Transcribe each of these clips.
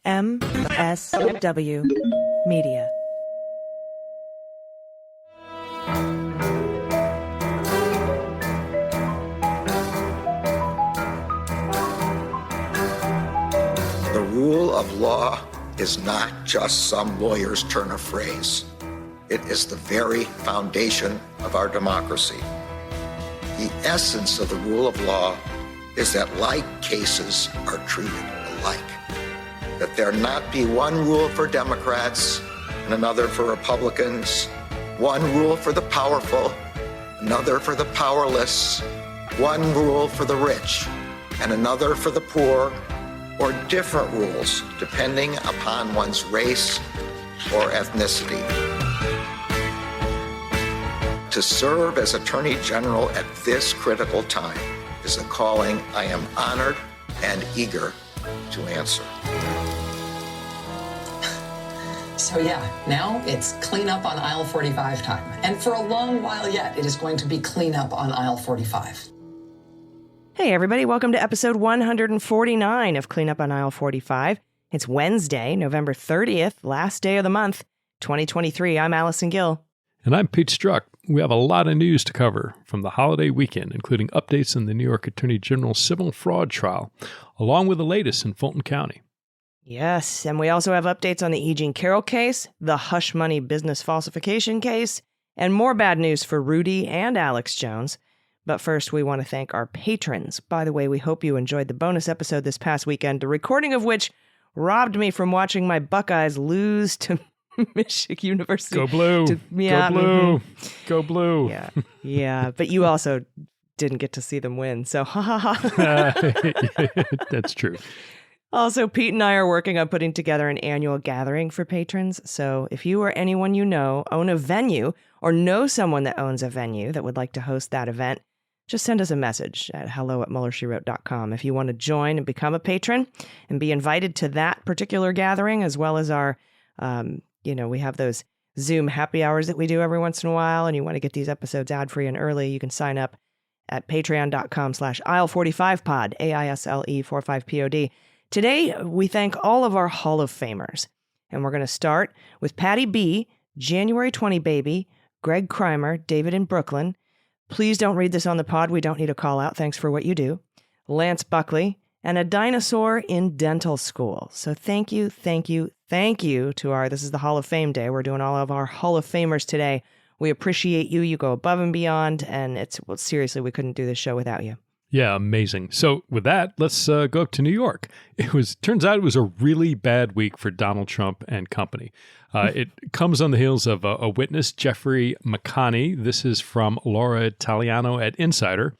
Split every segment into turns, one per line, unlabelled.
MSW Media.
The rule of law is not just some lawyer's turn of phrase. It is the very foundation of our democracy. The essence of the rule of law is that like cases are treated alike. That there not be one rule for Democrats and another for Republicans, one rule for the powerful, another for the powerless, one rule for the rich and another for the poor, or different rules depending upon one's race or ethnicity. To serve as Attorney General at this critical time is a calling I am honored and eager to answer.
So yeah, now it's clean up on aisle 45 time. And for a long while yet, it is going to be clean up on aisle 45.
Hey everybody, welcome to episode 149 of Clean Up on Aisle 45. It's Wednesday, November 30th, last day of the month, 2023. I'm Allison Gill.
And I'm Pete Strzok. We have a lot of news to cover from the holiday weekend, including updates in the New York Attorney General's civil fraud trial, along with the latest in Fulton County.
Yes, and we also have updates on the E. Jean Carroll case, the hush money business falsification case, and more bad news for Rudy and Alex Jones. But first, we want to thank our patrons. By the way, we hope you enjoyed the bonus episode this past weekend, the recording of which robbed me from watching my Buckeyes lose to Michigan University.
Go blue. Go blue. Go blue.
Yeah. But you also didn't get to see them win. So, ha ha ha.
That's true.
Also, Pete and I are working on putting together an annual gathering for patrons. So if you or anyone you know own a venue or know someone that owns a venue that would like to host that event, just send us a message at hello@MullerSheWrote.com if you want to join and become a patron and be invited to that particular gathering, as well as our, we have those Zoom happy hours that we do every once in a while, and you want to get these episodes ad-free and early, you can sign up at patreon.com/aisle45pod, AISLE45POD. Today, we thank all of our Hall of Famers, and we're going to start with Patty B., January 20 baby, Greg Crimer, David in Brooklyn. Please don't read this on the pod. We don't need a call out. Thanks for what you do. Lance Buckley, and a dinosaur in dental school. So thank you to this is the Hall of Fame Day. We're doing all of our Hall of Famers today. We appreciate you. You go above and beyond, and seriously, we couldn't do this show without you.
Yeah, amazing. So with that, let's go up to New York. Turns out it was a really bad week for Donald Trump and company. It comes on the heels of a witness, Jeffrey McConney. This is from Laura Italiano at Insider.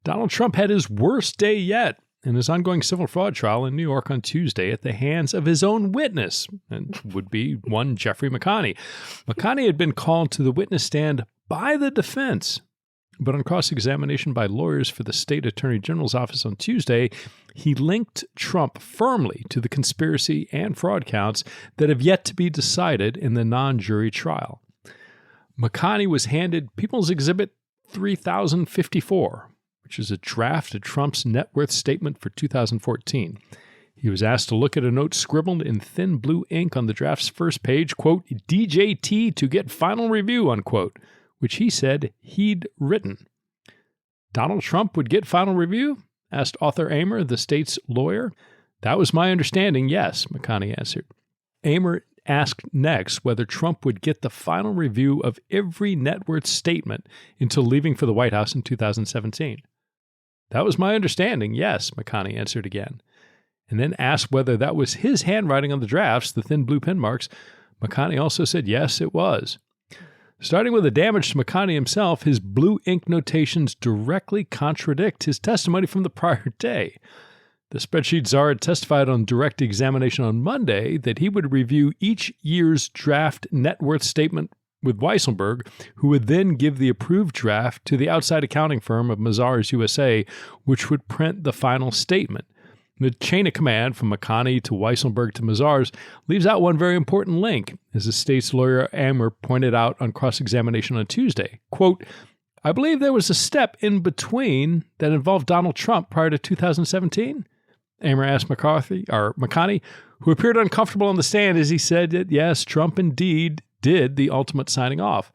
Donald Trump had his worst day yet in his ongoing civil fraud trial in New York on Tuesday at the hands of his own witness, and would be one Jeffrey McConney. McConney had been called to the witness stand by the defense, but on cross-examination by lawyers for the state attorney general's office on Tuesday, he linked Trump firmly to the conspiracy and fraud counts that have yet to be decided in the non-jury trial. McConney was handed People's Exhibit 3054, which is a draft of Trump's net worth statement for 2014. He was asked to look at a note scribbled in thin blue ink on the draft's first page, quote, DJT to get final review, unquote, which he said he'd written. Donald Trump would get final review? Asked Arthur Amer, the state's lawyer. That was my understanding, yes, McConney answered. Amer asked next whether Trump would get the final review of every net worth statement until leaving for the White House in 2017. That was my understanding, yes, McConney answered again. And then asked whether that was his handwriting on the drafts, the thin blue pen marks. McConney also said yes, it was. Starting with the damage to McConney himself, his blue ink notations directly contradict his testimony from the prior day. The spreadsheet czar had testified on direct examination on Monday that he would review each year's draft net worth statement with Weisselberg, who would then give the approved draft to the outside accounting firm of Mazars USA, which would print the final statement. The chain of command from McConney to Weisselberg to Mazars leaves out one very important link, as the state's lawyer Amer pointed out on cross-examination on Tuesday. Quote, I believe there was a step in between that involved Donald Trump prior to 2017. Amer asked McConney, who appeared uncomfortable on the stand as he said that, yes, Trump indeed did the ultimate signing off.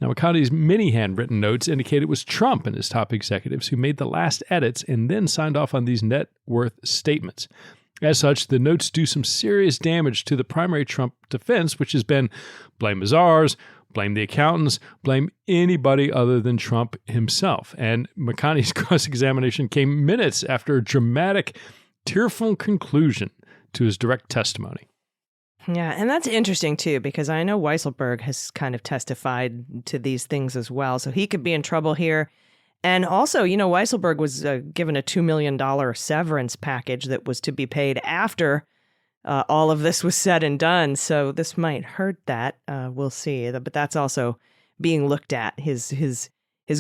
Now, McConney's many handwritten notes indicate it was Trump and his top executives who made the last edits and then signed off on these net worth statements. As such, the notes do some serious damage to the primary Trump defense, which has been blame Mazars, blame the accountants, blame anybody other than Trump himself. And McConney's cross-examination came minutes after a dramatic, tearful conclusion to his direct testimony.
Yeah, and that's interesting, too, because I know Weisselberg has kind of testified to these things as well, so he could be in trouble here. And also, Weisselberg was given a $2 million severance package that was to be paid after all of this was said and done, so this might hurt that. We'll see. But that's also being looked at, his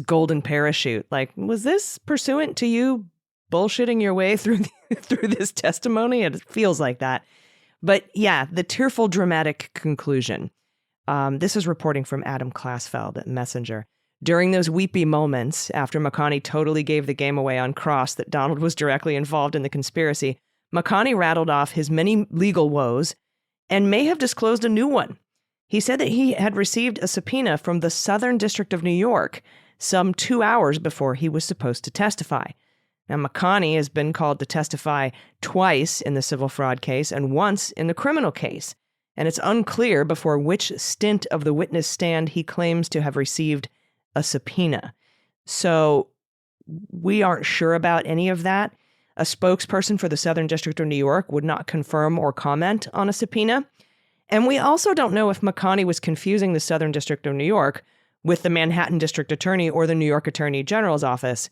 golden parachute. Like, was this pursuant to you bullshitting your way through through this testimony? It feels like that. But yeah, the tearful, dramatic conclusion. This is reporting from Adam Klasfeld at Messenger. During those weepy moments, after McConney totally gave the game away on cross that Donald was directly involved in the conspiracy, McConney rattled off his many legal woes and may have disclosed a new one. He said that he had received a subpoena from the Southern District of New York some 2 hours before he was supposed to testify. Now, McConney has been called to testify twice in the civil fraud case and once in the criminal case, and it's unclear before which stint of the witness stand he claims to have received a subpoena. So we aren't sure about any of that. A spokesperson for the Southern District of New York would not confirm or comment on a subpoena. And we also don't know if McConney was confusing the Southern District of New York with the Manhattan District Attorney or the New York Attorney General's office,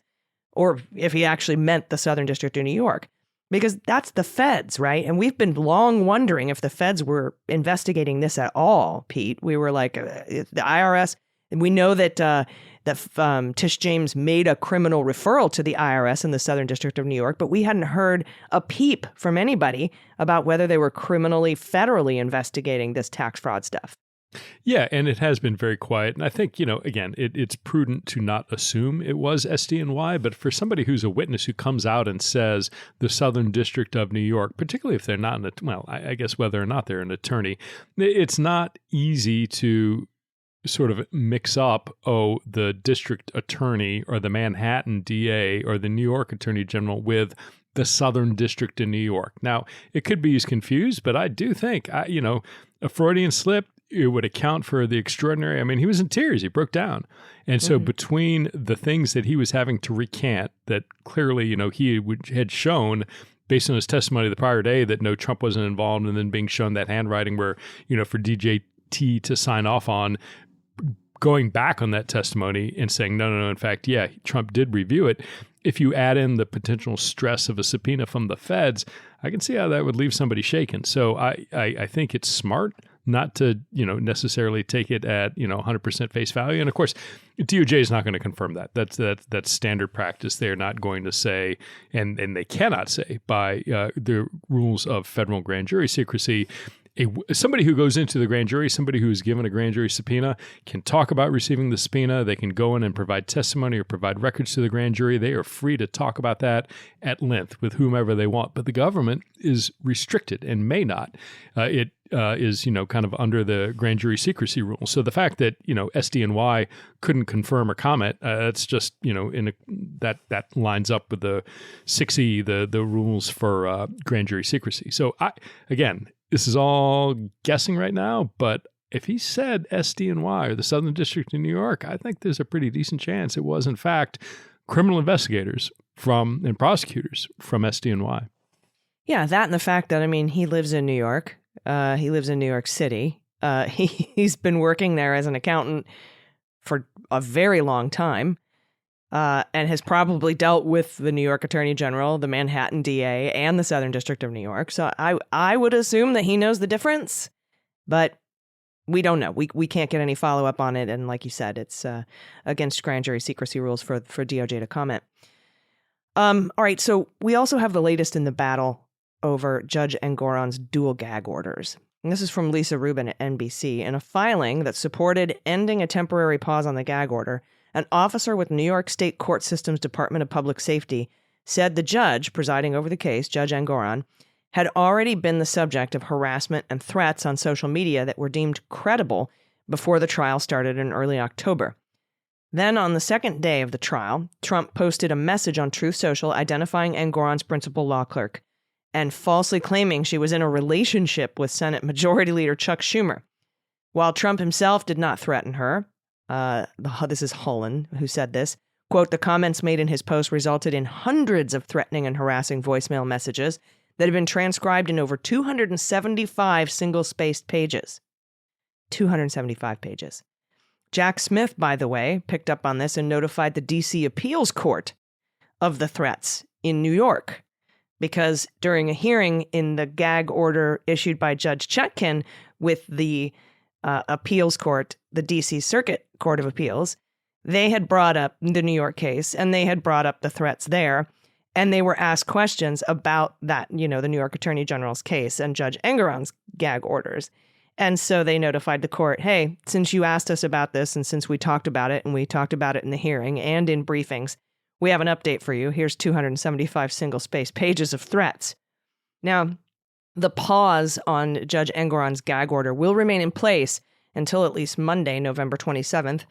or if he actually meant the Southern District of New York, because that's the feds, right? And we've been long wondering if the feds were investigating this at all, Pete. We were like, the IRS, and we know that Tish James made a criminal referral to the IRS in the Southern District of New York, but we hadn't heard a peep from anybody about whether they were criminally, federally investigating this tax fraud stuff.
Yeah, and it has been very quiet. And I think, again, it's prudent to not assume it was SDNY, but for somebody who's a witness who comes out and says the Southern District of New York, particularly if they're not, I guess whether or not they're an attorney, it's not easy to sort of mix up, the district attorney or the Manhattan DA or the New York Attorney General with the Southern District of New York. Now, it could be as confused, but I do think, a Freudian slip, it would account for the extraordinary. I mean, he was in tears. He broke down. And so between the things that he was having to recant that clearly, he had shown based on his testimony the prior day that no, Trump wasn't involved, and then being shown that handwriting where, for DJT to sign off on, going back on that testimony and saying, no, in fact, yeah, Trump did review it. If you add in the potential stress of a subpoena from the feds, I can see how that would leave somebody shaken. So I think it's smart not to, necessarily take it at, 100% face value. And of course, DOJ is not going to confirm that. That's standard practice. They're not going to say, and they cannot say by the rules of federal grand jury secrecy, somebody who goes into the grand jury, somebody who's given a grand jury subpoena, can talk about receiving the subpoena. They can go in and provide testimony or provide records to the grand jury. They are free to talk about that at length with whomever they want. But the government is restricted and may not. It is, kind of under the grand jury secrecy rule. So the fact that, SDNY couldn't confirm or comment, that's just, that lines up with the 6E, the rules for grand jury secrecy. So this is all guessing right now, but if he said SDNY or the Southern District of New York, I think there's a pretty decent chance it was, in fact, criminal investigators and prosecutors from SDNY. Yeah,
that and the fact that, he lives in New York. He lives in New York City. He's been working there as an accountant for a very long time. And has probably dealt with the New York Attorney General, the Manhattan DA, and the Southern District of New York. So I would assume that he knows the difference, but we don't know. We can't get any follow-up on it. And like you said, it's against grand jury secrecy rules for DOJ to comment. All right, so we also have the latest in the battle over Judge Engoron's dual gag orders. And this is from Lisa Rubin at NBC. In a filing that supported ending a temporary pause on the gag order, an officer with New York State Court System's Department of Public Safety said the judge presiding over the case, Judge Engoron, had already been the subject of harassment and threats on social media that were deemed credible before the trial started in early October. Then, on the second day of the trial, Trump posted a message on Truth Social identifying Engoron's principal law clerk and falsely claiming she was in a relationship with Senate Majority Leader Chuck Schumer. While Trump himself did not threaten her, this is Holland who said this, quote, the comments made in his post resulted in hundreds of threatening and harassing voicemail messages that have been transcribed in over 275 single-spaced pages. 275 pages. Jack Smith, by the way, picked up on this and notified the D.C. Appeals Court of the threats in New York, because during a hearing in the gag order issued by Judge Chetkin with the appeals court, the D.C. Circuit Court of Appeals, they had brought up the New York case and they had brought up the threats there, and they were asked questions about that, the New York Attorney General's case and Judge Engoron's gag orders. And so they notified the court, hey, since you asked us about this and since we talked about it and we talked about it in the hearing and in briefings, we have an update for you. Here's 275 single-spaced pages of threats. Now, the pause on Judge Engoron's gag order will remain in place until at least Monday, November 27th,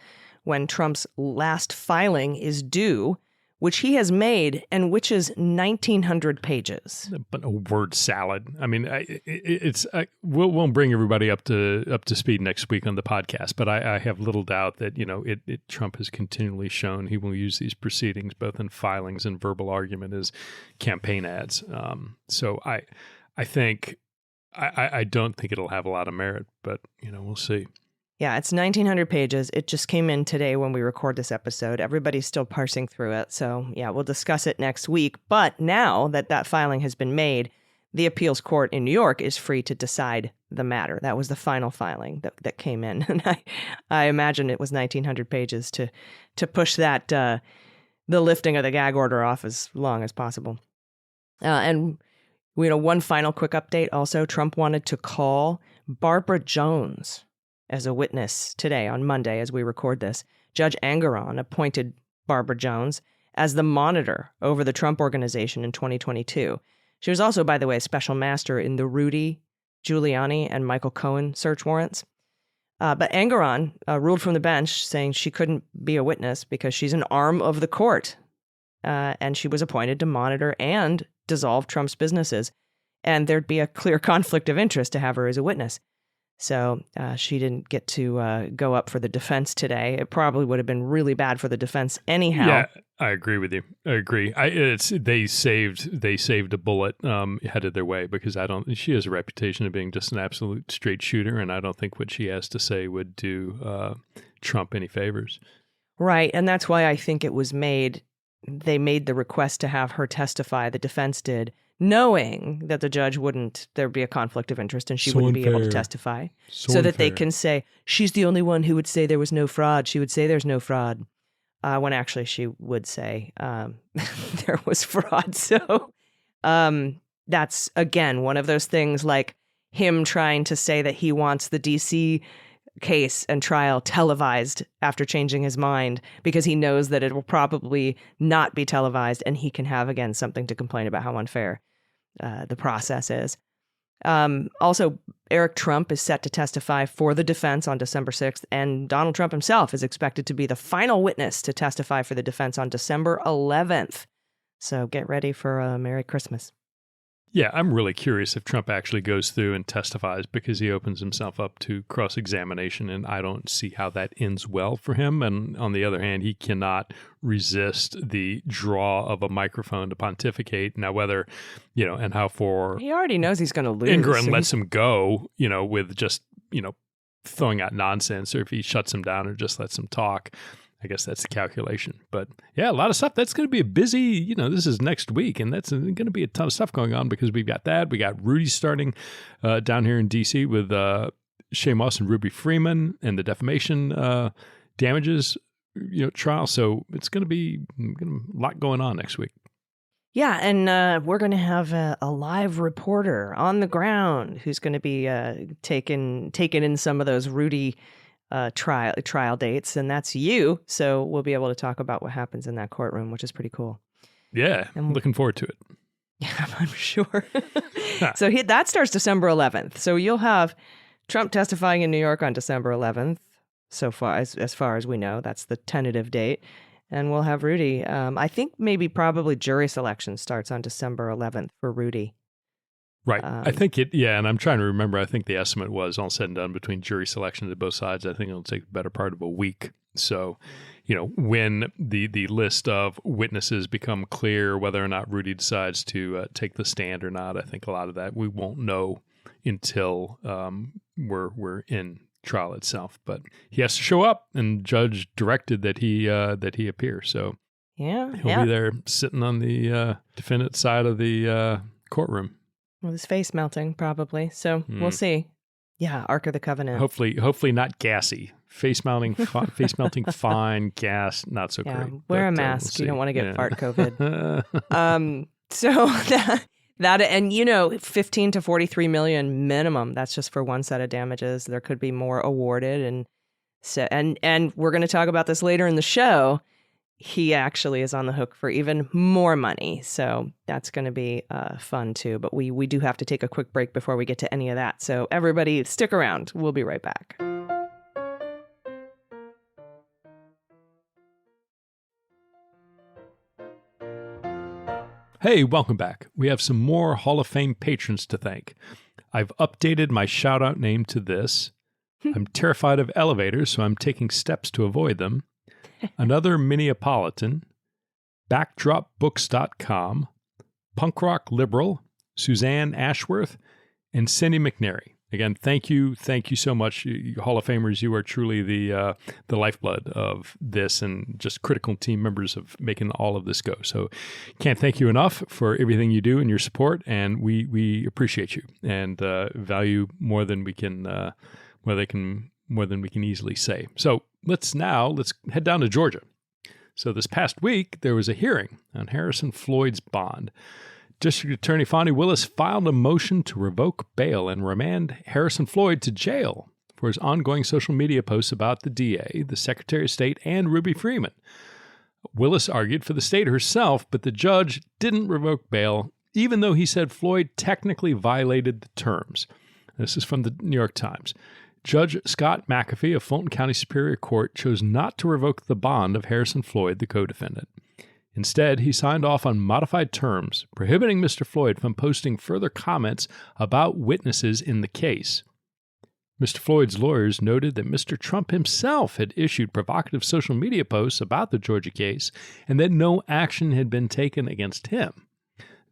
when Trump's last filing is due, which he has made and which is 1,900 pages.
But a word salad. I mean, we'll bring everybody up to speed next week on the podcast. But I have little doubt that Trump has continually shown he will use these proceedings both in filings and verbal argument as campaign ads. So I think I don't think it'll have a lot of merit, but we'll see.
Yeah, it's 1,900 pages. It just came in today when we record this episode. Everybody's still parsing through it. So, yeah, we'll discuss it next week. But now that filing has been made, the appeals court in New York is free to decide the matter. That was the final filing that came in. And I imagine it was 1,900 pages to push that, the lifting of the gag order off as long as possible. And one final quick update also. Trump wanted to call Barbara Jones as a witness today on Monday as we record this. Judge Engoron appointed Barbara Jones as the monitor over the Trump Organization in 2022. She was also, by the way, a special master in the Rudy, Giuliani, and Michael Cohen search warrants. But Engoron ruled from the bench saying she couldn't be a witness because she's an arm of the court. And she was appointed to monitor and dissolve Trump's businesses. And there'd be a clear conflict of interest to have her as a witness. So she didn't get to go up for the defense today. It probably would have been really bad for the defense anyhow.
Yeah, I agree with you. I agree. They saved a bullet headed their way because she has a reputation of being just an absolute straight shooter, and I don't think what she has to say would do Trump any favors.
Right, and that's why I think it was made. They made the request to have her testify. The defense did, knowing that the judge there'd be a conflict of interest and she wouldn't be able to testify. So that they can say, she's the only one who would say there was no fraud. She would say there's no fraud, when actually she would say there was fraud. So that's, again, one of those things like him trying to say that he wants the D.C. case and trial televised after changing his mind because he knows that it will probably not be televised and he can have, again, something to complain about how unfair the process is. Also, Eric Trump is set to testify for the defense on December 6th, and Donald Trump himself is expected to be the final witness to testify for the defense on December 11th. So get ready for a Merry Christmas.
Yeah, I'm really curious if Trump actually goes through and testifies because he opens himself up to cross-examination, and I don't see how that ends well for him. And on the other hand, he cannot resist the draw of a microphone to pontificate. Now, whether, and how for...
He already knows he's going to lose.
Engoron lets him go, with just, throwing out nonsense, or if he shuts him down or just lets him talk. I guess that's the calculation. But yeah, a lot of stuff. That's going to be a busy, this is next week, and that's going to be a ton of stuff going on because we've got that. We got Rudy starting down here in D.C. with Shea Moss and Ruby Freeman and the defamation damages trial. So it's going to be a lot going on next week.
Yeah, and we're going to have a live reporter on the ground who's going to be taking in some of those Rudy trial dates, and that's you. So we'll be able to talk about what happens in that courtroom, which is pretty cool.
Yeah,
And-
looking forward to it.
Yeah, I'm sure. So that starts December 11th. So you'll have Trump testifying in New York on December 11th. So far as we know, that's the tentative date. And we'll have Rudy. I think probably jury selection starts on December 11th for Rudy.
Right. I think and I'm trying to remember, I think the estimate was all said and done between jury selection to both sides. I think it'll take the better part of a week. So, when the list of witnesses become clear, whether or not Rudy decides to take the stand or not, I think a lot of that we won't know until we're in trial itself. But he has to show up, and judge directed that he appear. So
Yeah.
he'll be there sitting on the defendant's side of the courtroom.
With his face melting, probably. So we'll see. Yeah, Ark of the Covenant.
Hopefully not gassy. Face melting, fine. Gas, not so great.
Wear a
But,
mask.
we'll
You don't want to get
see.
fart COVID. So that and 15 to 43 million minimum. That's just for one set of damages. There could be more awarded, and we're going to talk about this later in the show. He actually is on the hook for even more money. So that's going to be fun too. But we do have to take a quick break before we get to any of that. So everybody stick around. We'll be right back.
Hey, welcome back. We have some more Hall of Fame patrons to thank. I've updated my shout-out name to this. I'm terrified of elevators, so I'm taking steps to avoid them. Another Minneapolitan, BackdropBooks.com, Punk Rock Liberal, Suzanne Ashworth, and Cindy McNary. Again, thank you so much, you Hall of Famers. You are truly the lifeblood of this, and just critical team members of making all of this go. So, can't thank you enough for everything you do and your support, and we appreciate you and value more than we can easily say. So let's head down to Georgia. So this past week, there was a hearing on Harrison Floyd's bond. District Attorney Fonnie Willis filed a motion to revoke bail and remand Harrison Floyd to jail for his ongoing social media posts about the DA, the Secretary of State, and Ruby Freeman. Willis argued for the state herself, but the judge didn't revoke bail, even though he said Floyd technically violated the terms. This is from the New York Times. Judge Scott McAfee of Fulton County Superior Court chose not to revoke the bond of Harrison Floyd, the co-defendant. Instead, he signed off on modified terms, prohibiting Mr. Floyd from posting further comments about witnesses in the case. Mr. Floyd's lawyers noted that Mr. Trump himself had issued provocative social media posts about the Georgia case and that no action had been taken against him.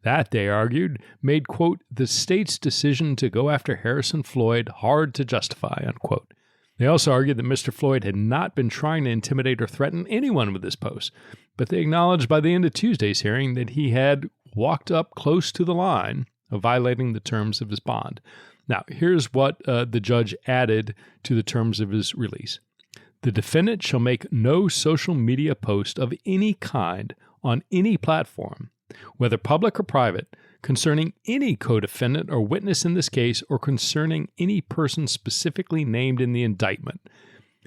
That, they argued, made, quote, the state's decision to go after Harrison Floyd hard to justify, unquote. They also argued that Mr. Floyd had not been trying to intimidate or threaten anyone with his posts, but they acknowledged by the end of Tuesday's hearing that he had walked up close to the line of violating the terms of his bond. Now, here's what the judge added to the terms of his release. The defendant shall make no social media post of any kind on any platform, whether public or private, concerning any co-defendant or witness in this case or concerning any person specifically named in the indictment.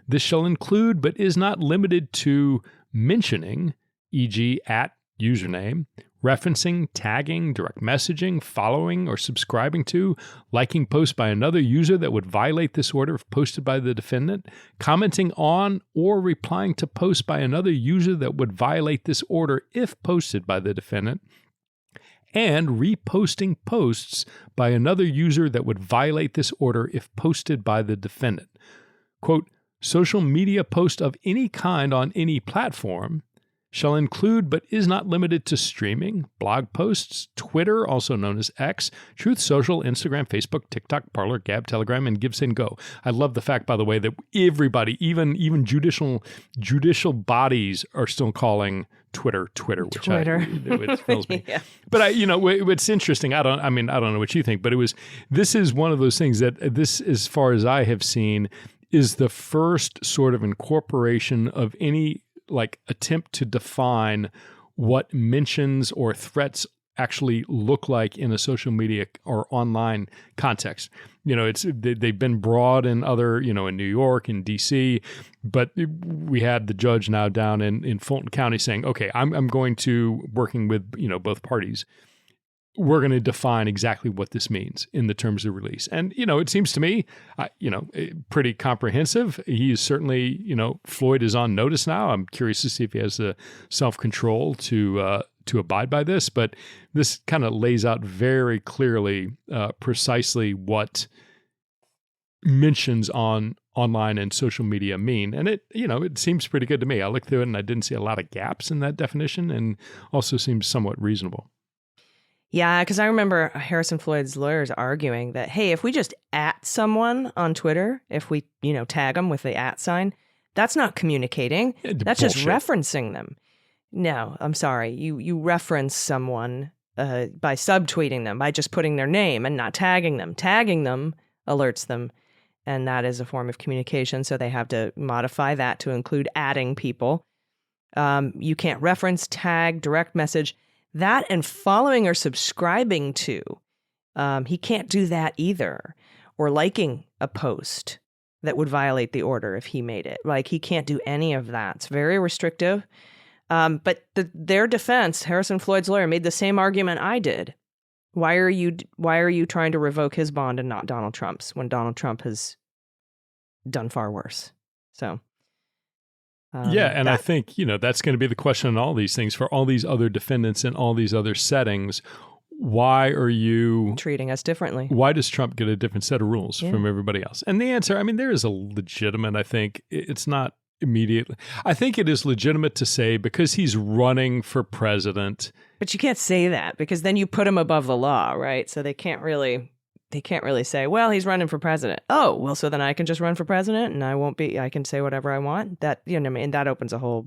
This shall include, but is not limited to, mentioning, e.g. at username, referencing, tagging, direct messaging, following or subscribing to, liking posts by another user that would violate this order if posted by the defendant, commenting on or replying to posts by another user that would violate this order if posted by the defendant, and reposting posts by another user that would violate this order if posted by the defendant. Quote, social media post of any kind on any platform shall include but is not limited to streaming, blog posts, Twitter, also known as X, Truth Social, Instagram, Facebook, TikTok, Parler, Gab, Telegram, and Give, Send, Go. I love the fact, by the way, that everybody, even judicial bodies are still calling Twitter, which it thrills me. Yeah. But it's interesting. I don't know what you think, but this is one of those things that this, as far as I have seen, is the first sort of incorporation of any attempt to define what mentions or threats actually look like in a social media or online context. They've been broad in other, in New York and DC, but we had the judge now down in Fulton County saying, okay, I'm going to, working with, both parties, we're going to define exactly what this means in the terms of release. And, it seems to me, pretty comprehensive. He is certainly, Floyd is on notice now. I'm curious to see if he has the self-control to abide by this. But this kind of lays out very clearly precisely what mentions on online and social media mean. And it seems pretty good to me. I looked through it and I didn't see a lot of gaps in that definition, and also seems somewhat reasonable.
Yeah, because I remember Harrison Floyd's lawyers arguing that, hey, if we just @ someone on Twitter, if we, tag them with the @ sign, that's not communicating. That's just referencing them. No, I'm sorry. You reference someone by subtweeting them, by just putting their name and not tagging them. Tagging them alerts them, and that is a form of communication, so they have to modify that to include adding people. You can't reference, tag, direct message. That and following or subscribing to, he can't do that either. Or liking a post that would violate the order if he made it. Like, he can't do any of that. It's very restrictive. But their defense, Harrison Floyd's lawyer, made the same argument I did. Why are you trying to revoke his bond and not Donald Trump's, when Donald Trump has done far worse? So... I think, that's going to be the question on all these things for all these other defendants in all these other settings. Why are you treating us differently? Why
does Trump get a different set of rules from everybody else? And the answer, there is a legitimate, I think it's not immediately. I think it is legitimate to say because he's running for president.
But you can't say that because then you put him above the law, right? So they can't really say, well, he's running for president. Oh, well, so then I can just run for president and I can say whatever I want. That, that opens a whole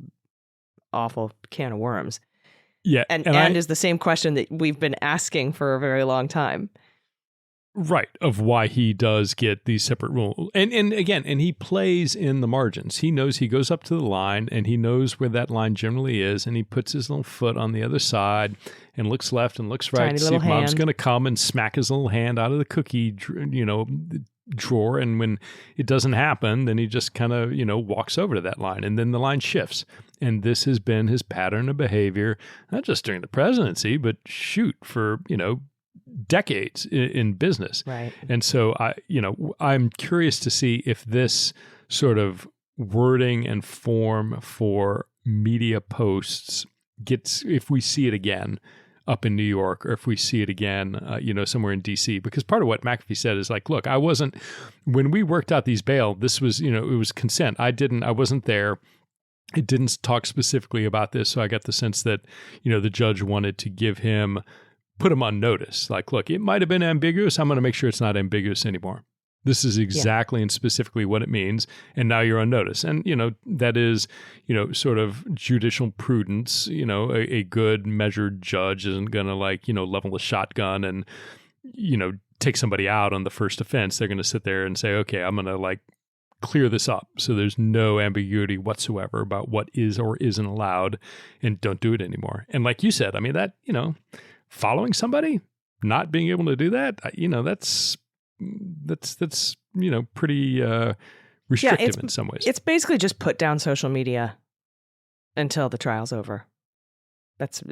awful can of worms.
Yeah.
And is the same question that we've been asking for a very long time.
Right. Of why he does get these separate rules. And he plays in the margins. He knows, he goes up to the line and he knows where that line generally is. And he puts his little foot on the other side and looks left and looks right to see if mom's going to come and smack his little hand out of the cookie, drawer. And when it doesn't happen, then he just kind of, walks over to that line and then the line shifts. And this has been his pattern of behavior, not just during the presidency, but for, decades in business.
Right.
And so I'm curious to see if this sort of wording and form for media posts if we see it again up in New York, or if we see it again, somewhere in DC, because part of what McAfee said is like, look, when we worked out these bail, this was, it was consent. I wasn't there. It didn't talk specifically about this. So I got the sense that, the judge wanted to put him on notice. Like, look, it might have been ambiguous. I'm going to make sure it's not ambiguous anymore. This is exactly and specifically what it means. And now you're on notice. And, that is, sort of judicial prudence. A good measured judge isn't going to level a shotgun and, take somebody out on the first offense. They're going to sit there and say, okay, I'm going to clear this up so there's no ambiguity whatsoever about what is or isn't allowed, and don't do it anymore. And like you said, that, following somebody, not being able to do that, that's pretty restrictive in some ways.
It's basically just put down social media until the trial's over. That's,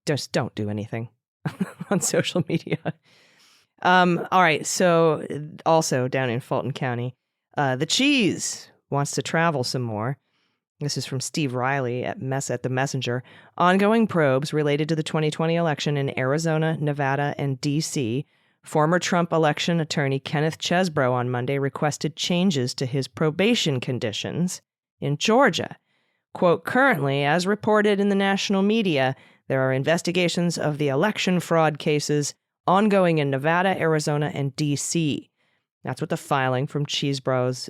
just don't do anything on social media. All right. So also down in Fulton County, the cheese wants to travel some more. This is from Steve Riley at the Messenger. Ongoing probes related to the 2020 election in Arizona, Nevada, and D.C. Former Trump election attorney Kenneth Chesebro on Monday requested changes to his probation conditions in Georgia. Quote, currently, as reported in the national media, there are investigations of the election fraud cases ongoing in Nevada, Arizona, and D.C. That's what the filing from Chesebro's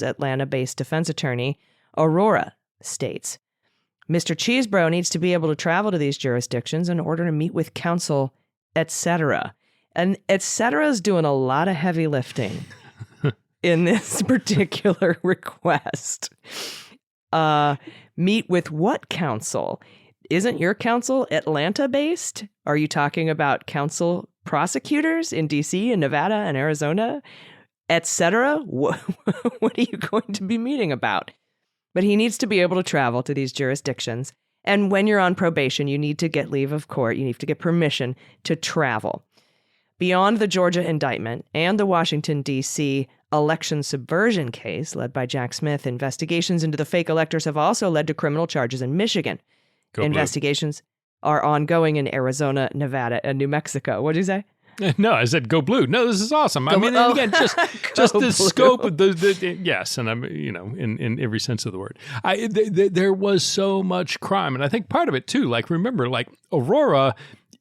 Atlanta-based defense attorney Aurora states. Mr. Chesebro needs to be able to travel to these jurisdictions in order to meet with counsel, etc. And etc. is doing a lot of heavy lifting in this particular request. Meet with what counsel? isn't your counsel Atlanta-based? Are you talking about counsel prosecutors in D.C. and Nevada and Arizona, etc.? What are you going to be meeting about? But he needs to be able to travel to these jurisdictions. And when you're on probation, you need to get leave of court. You need to get permission to travel. Beyond the Georgia indictment and the Washington, D.C. election subversion case led by Jack Smith, investigations into the fake electors have also led to criminal charges in Michigan. Investigations are ongoing in Arizona, Nevada, and New Mexico. What did you say?
No, I said go blue. No, this is awesome. Again, just the
blue.
scope of the yes, and I'm in every sense of the word. There was so much crime, and I think part of it too. Like remember, like Aurora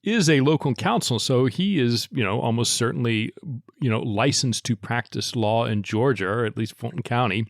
is a local counsel, so he is almost certainly licensed to practice law in Georgia, or at least Fulton County,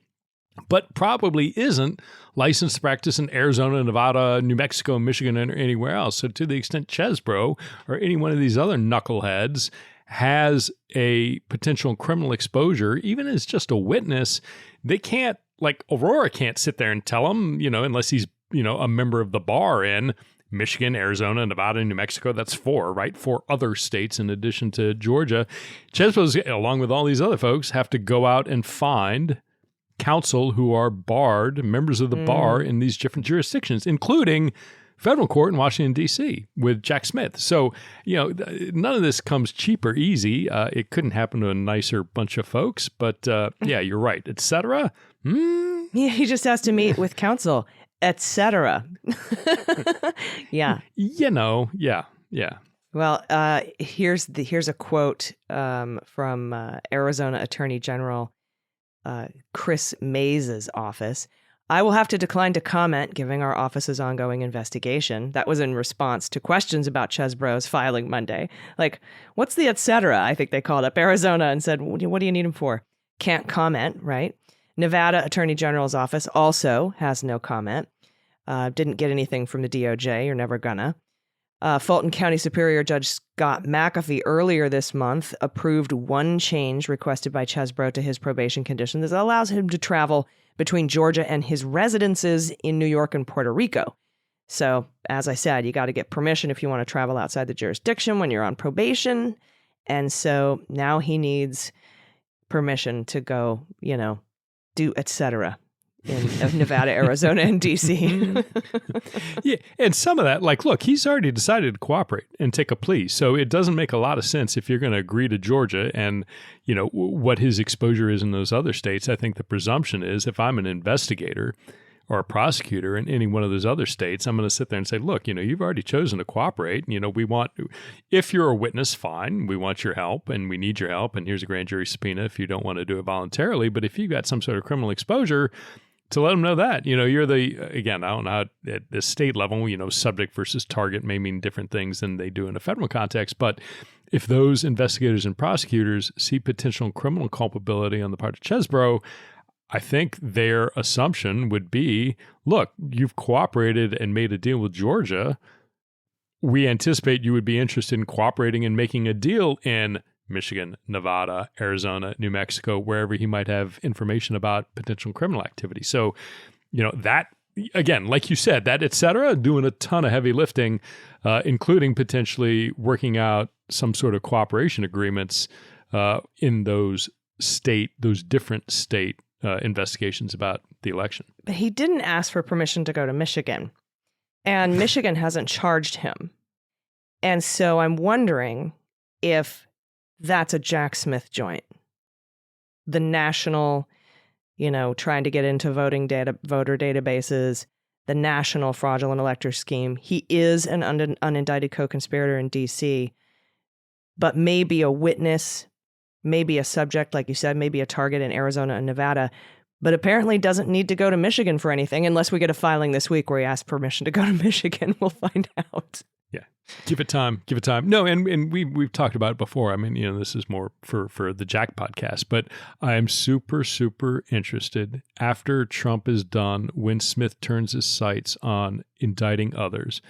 but probably isn't licensed to practice in Arizona, Nevada, New Mexico, Michigan, or anywhere else. So to the extent Chesebro or any one of these other knuckleheads has a potential criminal exposure, even as just a witness, they can't, like Aurora can't sit there and tell him, unless he's, a member of the bar in Michigan, Arizona, Nevada, New Mexico. That's 4, right? 4 other states in addition to Georgia. Chesebro's, along with all these other folks, have to go out and find counsel who are barred, members of the bar in these different jurisdictions, including federal court in Washington, D.C. with Jack Smith. So, none of this comes cheap or easy. It couldn't happen to a nicer bunch of folks, but yeah, you're right, et cetera.
Yeah, he just has to meet with counsel, et cetera. Yeah. Yeah. Well, here's a quote from Arizona Attorney General Chris Mays's office. I will have to decline to comment, given our office's ongoing investigation. That was in response to questions about Chesebro's filing Monday. Like, what's the et cetera? I think they called up Arizona and said, what do you need him for? Can't comment, right? Nevada Attorney General's office also has no comment. Didn't get anything from the DOJ. You're never gonna. Fulton County Superior Judge Scott McAfee earlier this month approved one change requested by Chesebro to his probation conditions that allows him to travel between Georgia and his residences in New York and Puerto Rico. So, as I said, you got to get permission if you want to travel outside the jurisdiction when you're on probation. And so now he needs permission to go, do et cetera. In Nevada, Arizona, and D.C.
Yeah, and some of that, like, look, he's already decided to cooperate and take a plea. So it doesn't make a lot of sense if you're going to agree to Georgia and, what his exposure is in those other states. I think the presumption is if I'm an investigator or a prosecutor in any one of those other states, I'm going to sit there and say, look, you've already chosen to cooperate. We want, if you're a witness, fine, we want your help and we need your help. And here's a grand jury subpoena if you don't want to do it voluntarily. But if you've got some sort of criminal exposure, to let them know that, you're again, I don't know how at the state level, subject versus target may mean different things than they do in a federal context. But if those investigators and prosecutors see potential criminal culpability on the part of Chesebro, I think their assumption would be, look, you've cooperated and made a deal with Georgia. We anticipate you would be interested in cooperating and making a deal in Michigan, Nevada, Arizona, New Mexico, wherever he might have information about potential criminal activity. So, that, again, like you said, that et cetera, doing a ton of heavy lifting, including potentially working out some sort of cooperation agreements in those different state investigations about the election.
But he didn't ask for permission to go to Michigan, and Michigan hasn't charged him. And so I'm wondering if that's a Jack Smith joint. The national, trying to get into voter databases, the national fraudulent elector scheme. He is an unindicted co-conspirator in D.C., but maybe a witness, maybe a subject, like you said, maybe a target in Arizona and Nevada, but apparently doesn't need to go to Michigan for anything unless we get a filing this week where he asks permission to go to Michigan. We'll find out.
Yeah. Give it time. No, and we've talked about it before. I mean, this is more for the Jack podcast, but I am super, super interested after Trump is done, when Smith turns his sights on indicting others.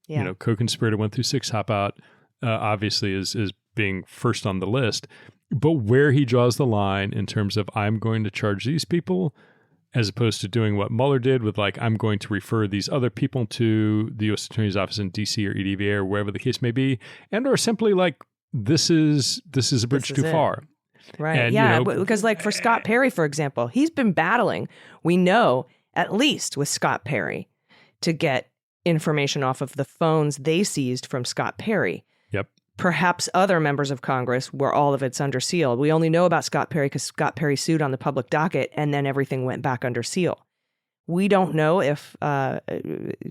Yeah. Co-conspirator 1 through 6 hop out, obviously is being first on the list, but where he draws the line in terms of I'm going to charge these people as opposed to doing what Mueller did with like, I'm going to refer these other people to the U.S. Attorney's Office in D.C. or EDVA or wherever the case may be, and or simply like, this is a bridge too far.
Right.
And,
yeah. Because like for Scott Perry, for example, he's been battling, we know, at least with Scott Perry, to get information off of the phones they seized from Scott Perry.
Yep.
Perhaps other members of Congress where all of it's under seal. We only know about Scott Perry because Scott Perry sued on the public docket and then everything went back under seal. We don't know if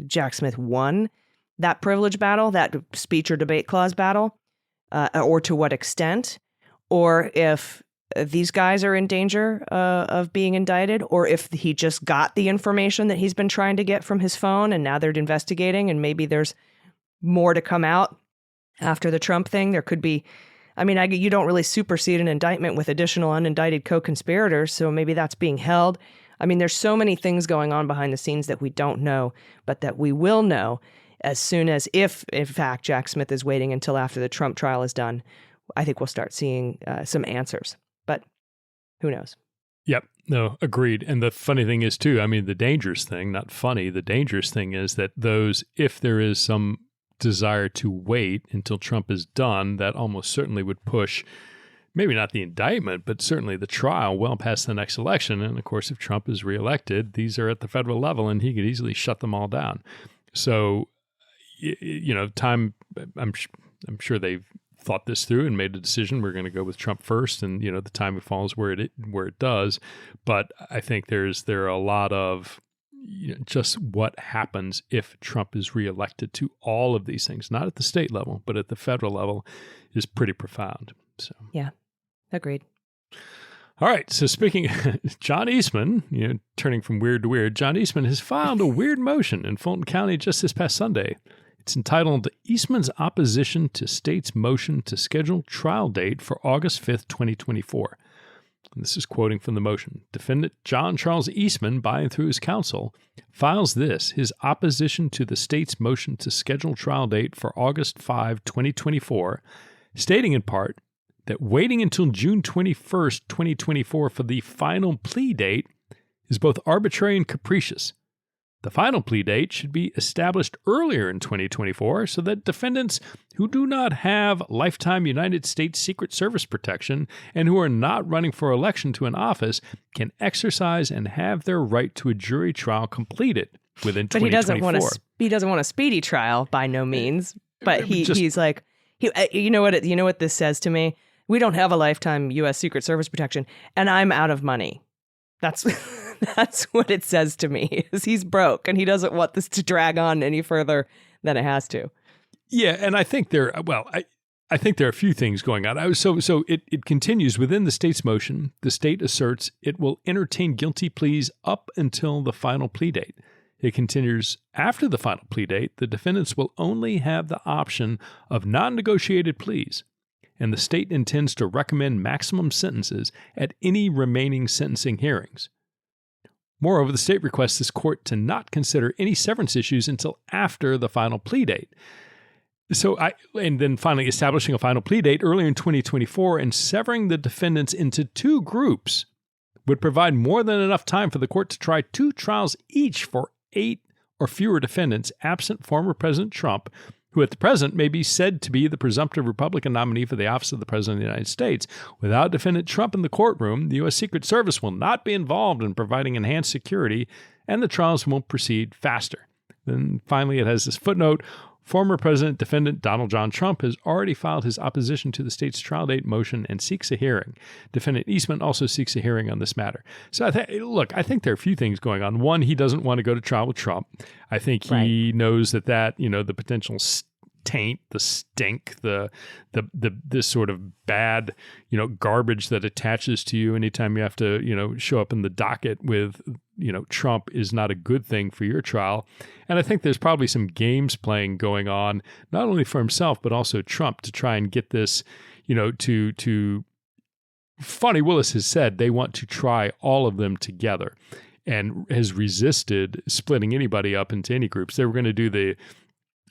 Jack Smith won that privilege battle, that speech or debate clause battle, or to what extent, or if these guys are in danger of being indicted, or if he just got the information that he's been trying to get from his phone and now they're investigating and maybe there's more to come out after the Trump thing. There could be, you don't really supersede an indictment with additional unindicted co-conspirators, so maybe that's being held. There's so many things going on behind the scenes that we don't know, but that we will know as soon as, if in fact Jack Smith is waiting until after the Trump trial is done. I think we'll start seeing some answers, but who knows?
Yep. No, agreed. And the funny thing is too, the dangerous thing, not funny, the dangerous thing is that if there is some desire to wait until Trump is done, that almost certainly would push maybe not the indictment, but certainly the trial well past the next election. And of course, if Trump is reelected, these are at the federal level and he could easily shut them all down. So, time, I'm sure they've thought this through and made a decision. We're going to go with Trump first, and the timing falls where it does. But I think there are a lot of just what happens if Trump is reelected to all of these things, not at the state level, but at the federal level, is pretty profound. So
yeah, agreed.
All right. So speaking, John Eastman, turning from weird to weird, John Eastman has filed a weird motion in Fulton County just this past Sunday. It's entitled Eastman's Opposition to State's Motion to Schedule Trial Date for August 5th, 2024. And this is quoting from the motion. Defendant John Charles Eastman, by and through his counsel, files his opposition to the state's motion to schedule trial date for August 5, 2024, stating in part that waiting until June 21st, 2024 for the final plea date is both arbitrary and capricious. The final plea date should be established earlier in 2024 so that defendants who do not have lifetime United States Secret Service protection and who are not running for election to an office can exercise and have their right to a jury trial completed within 2024.
But he doesn't want a speedy trial by no means. But he's like, you know what this says to me? We don't have a lifetime U.S. Secret Service protection, and I'm out of money. That's what it says to me, is he's broke and he doesn't want this to drag on any further than it has to.
Yeah, and I think I think there are a few things going on. So it continues within the state's motion. The state asserts it will entertain guilty pleas up until the final plea date. It continues after the final plea date, the defendants will only have the option of non-negotiated pleas, and the state intends to recommend maximum sentences at any remaining sentencing hearings. Moreover, the state requests this court to not consider any severance issues until after the final plea date. And then finally establishing a final plea date earlier in 2024 and severing the defendants into two groups would provide more than enough time for the court to try two trials each for 8 or fewer defendants absent former President Trump, who at the present may be said to be the presumptive Republican nominee for the office of the President of the United States. Without defendant Trump in the courtroom, the U.S. Secret Service will not be involved in providing enhanced security, and the trials won't proceed faster. Then finally, it has this footnote. Former President defendant Donald John Trump has already filed his opposition to the state's trial date motion and seeks a hearing. Defendant Eastman also seeks a hearing on this matter. So I think there are a few things going on. One, he doesn't want to go to trial with Trump. I think he knows that the potential taint, the stink, this sort of bad, garbage that attaches to you anytime you have to, show up in the docket with, Trump is not a good thing for your trial. And I think there's probably some games playing going on, not only for himself, but also Trump to try and get this, to Fani Willis has said they want to try all of them together and has resisted splitting anybody up into any groups. They were going to do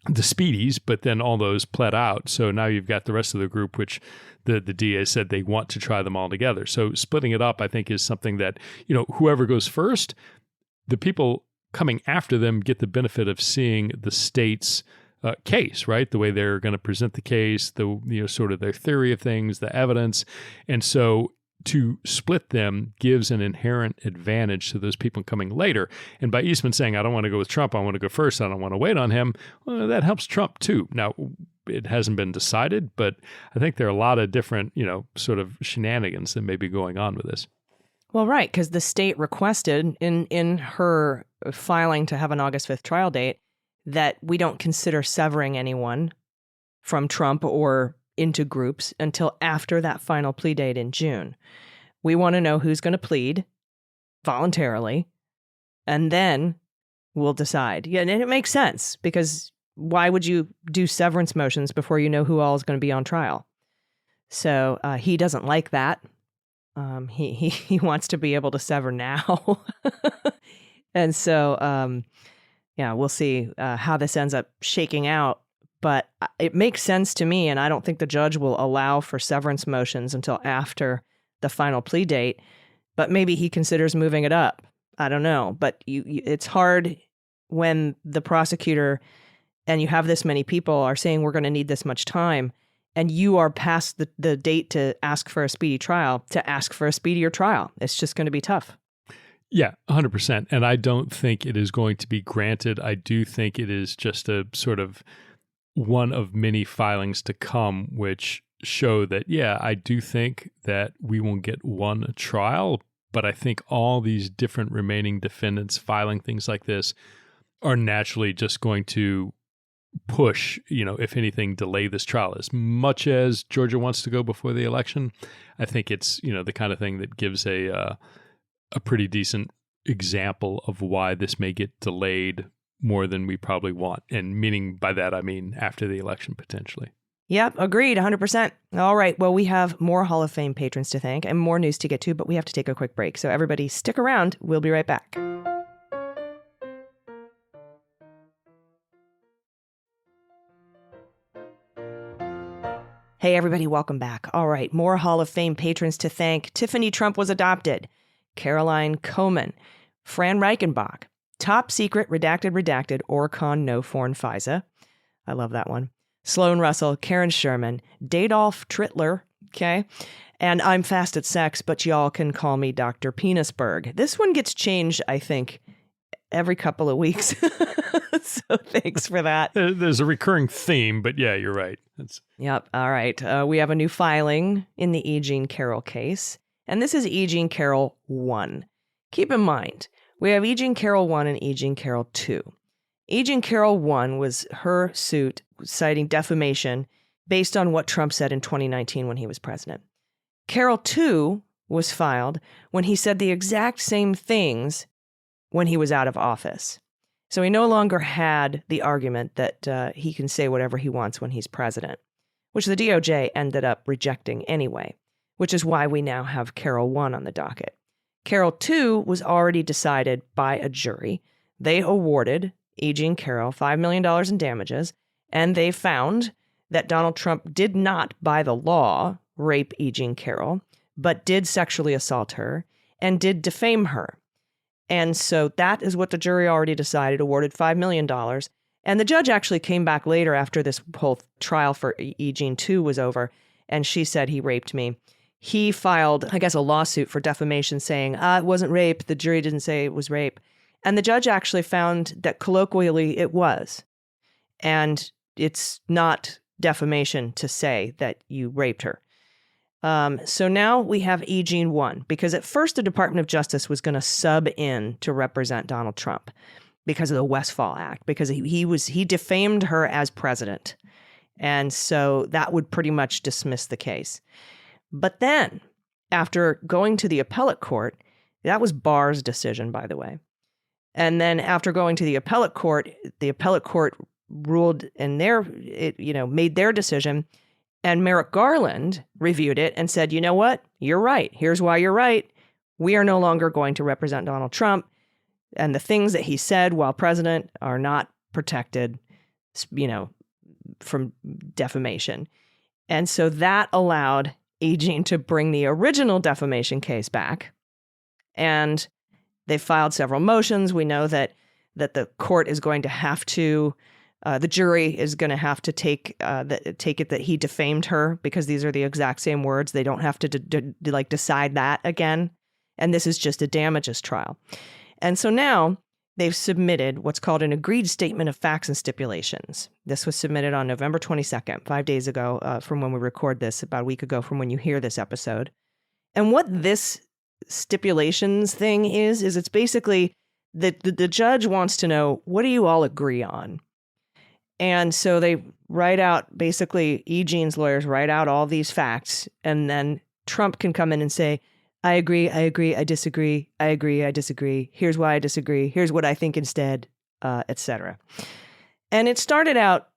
the speedies, but then all those pled out. So now you've got the rest of the group, which the DA said they want to try them all together. So splitting it up, I think, is something that, whoever goes first, the people coming after them get the benefit of seeing the state's case, right? The way they're going to present the case, sort of their theory of things, the evidence. And so to split them gives an inherent advantage to those people coming later. And by Eastman saying, I don't want to go with Trump, I want to go first, I don't want to wait on him, well, that helps Trump too. Now, it hasn't been decided, but I think there are a lot of different, sort of shenanigans that may be going on with this.
Well, right, because the state requested in her filing to have an August 5th trial date that we don't consider severing anyone from Trump or into groups until after that final plea date in June. We want to know who's going to plead voluntarily, and then we'll decide. Yeah, and it makes sense, because why would you do severance motions before you know who all is going to be on trial? So he doesn't like that. He wants to be able to sever now. And so, we'll see how this ends up shaking out. But it makes sense to me, and I don't think the judge will allow for severance motions until after the final plea date. But maybe he considers moving it up. I don't know. But it's hard when the prosecutor and you have this many people are saying we're going to need this much time, and you are past the date to ask for a speedy trial, to ask for a speedier trial. It's just going to be tough.
Yeah, 100%. And I don't think it is going to be granted. I do think it is just a sort of one of many filings to come, which show that, I do think that we won't get one trial, but I think all these different remaining defendants filing things like this are naturally just going to push, if anything, delay this trial. As much as Georgia wants to go before the election, I think it's, the kind of thing that gives a pretty decent example of why this may get delayed more than we probably want. And meaning by that, I mean after the election, potentially.
Yep, agreed, 100%. All right, well, we have more Hall of Fame patrons to thank and more news to get to, but we have to take a quick break. So everybody stick around. We'll be right back. Hey, everybody, welcome back. All right, more Hall of Fame patrons to thank. Tiffany Trump was adopted. Caroline Coman. Fran Reichenbach. Top Secret, Redacted, Orcon, No Foreign FISA. I love that one. Sloan Russell, Karen Sherman, Dadolph Trittler, okay? And I'm fast at sex, but y'all can call me Dr. Penisberg. This one gets changed, I think, every couple of weeks. So thanks for that.
There's a recurring theme, but yeah, you're right.
Yep. All right. We have a new filing in the E. Jean Carroll case, and this is E. Jean Carroll 1. Keep in mind, we have E. Jean Carroll 1 and E. Jean Carroll 2. E. Jean Carroll 1 was her suit citing defamation based on what Trump said in 2019 when he was president. Carroll 2 was filed when he said the exact same things when he was out of office. So he no longer had the argument that he can say whatever he wants when he's president, which the DOJ ended up rejecting anyway, which is why we now have Carroll 1 on the docket. Carroll 2 was already decided by a jury. They awarded E. Jean Carroll $5 million in damages, and they found that Donald Trump did not, by the law, rape E. Jean Carroll, but did sexually assault her and did defame her. And so that is what the jury already decided, awarded $5 million. And the judge actually came back later after this whole trial for E. Jean 2 was over, and she said he raped me. He filed, I guess, a lawsuit for defamation saying, it wasn't rape. The jury didn't say it was rape. And the judge actually found that colloquially it was. And it's not defamation to say that you raped her. So now we have E. Jean 1, because at first the Department of Justice was going to sub in to represent Donald Trump because of the Westfall Act, because he defamed her as president. And so that would pretty much dismiss the case. But then, after going to the appellate court, that was Barr's decision, by the way. And then after going to the appellate court ruled and made their decision. And Merrick Garland reviewed it and said, you know what? You're right. Here's why you're right. We are no longer going to represent Donald Trump. And the things that he said while president are not protected. from defamation. And so that allowed E. Jean to bring the original defamation case back. And they filed several motions. We know that the court is going to have to, the jury is going to have to take it that he defamed her, because these are the exact same words. They don't have to decide that again. And this is just a damages trial. And so now they've submitted what's called an agreed statement of facts and stipulations. This was submitted on November 22nd, 5 days ago from when we record this, about a week ago from when you hear this episode. And what this stipulations thing is it's basically that the judge wants to know, what do you all agree on? And so they write out, basically, E. Jean's lawyers write out all these facts, and then Trump can come in and say, I agree, I disagree, I agree, I disagree, here's why I disagree, here's what I think instead, etc. And it started out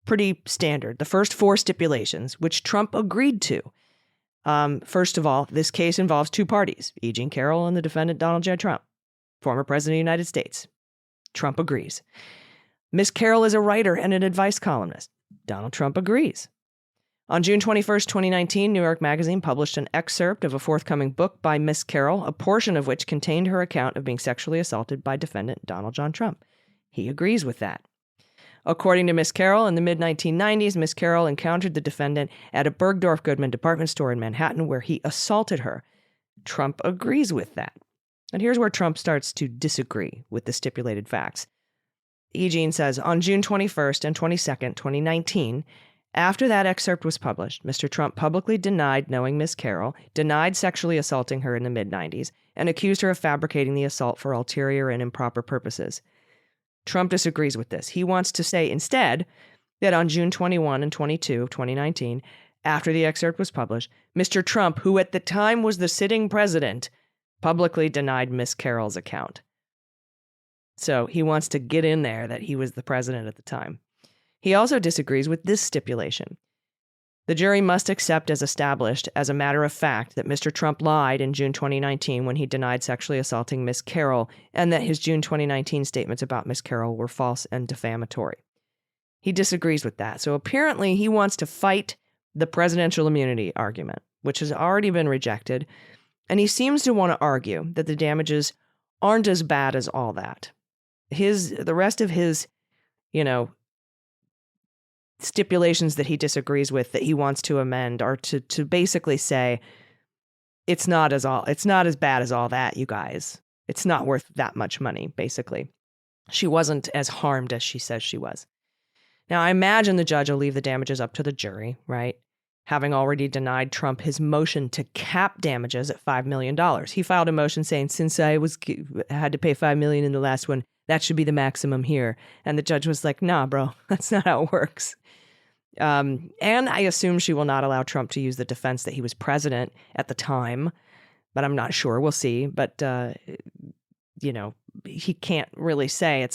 pretty standard. The first 4 stipulations, which Trump agreed to. First of all, this case involves 2 parties, E. Jean Carroll and the defendant Donald J. Trump, former president of the United States. Trump agrees. Miss Carroll is a writer and an advice columnist. Donald Trump agrees. On June 21st, 2019, New York Magazine published an excerpt of a forthcoming book by Miss Carroll, a portion of which contained her account of being sexually assaulted by defendant Donald John Trump. He agrees with that. According to Miss Carroll, in the mid-1990s, Miss Carroll encountered the defendant at a Bergdorf Goodman department store in Manhattan where he assaulted her. Trump agrees with that. And here's where Trump starts to disagree with the stipulated facts. E. Jean says, on June 21st and 22nd, 2019, after that excerpt was published, Mr. Trump publicly denied knowing Miss Carroll, denied sexually assaulting her in the mid-90s, and accused her of fabricating the assault for ulterior and improper purposes. Trump disagrees with this. He wants to say instead that on June 21 and 22 of 2019, after the excerpt was published, Mr. Trump, who at the time was the sitting president, publicly denied Miss Carroll's account. So he wants to get in there that he was the president at the time. He also disagrees with this stipulation. The jury must accept as established, as a matter of fact, that Mr. Trump lied in June 2019 when he denied sexually assaulting Miss Carroll, and that his June 2019 statements about Miss Carroll were false and defamatory. He disagrees with that. So apparently he wants to fight the presidential immunity argument, which has already been rejected, and he seems to want to argue that the damages aren't as bad as all that. The rest of his, stipulations that he disagrees with, that he wants to amend, are to basically say it's not as bad as all that, you guys. It's not worth that much money, basically. She wasn't as harmed as she says she was. Now, I imagine the judge will leave the damages up to the jury, right? Having already denied Trump his motion to cap damages at $5 million. He filed a motion saying, since I had to pay $5 million in the last one, that should be the maximum here. And the judge was like, nah, bro, that's not how it works. And I assume she will not allow Trump to use the defense that he was president at the time, but I'm not sure. We'll see. But, he can't really say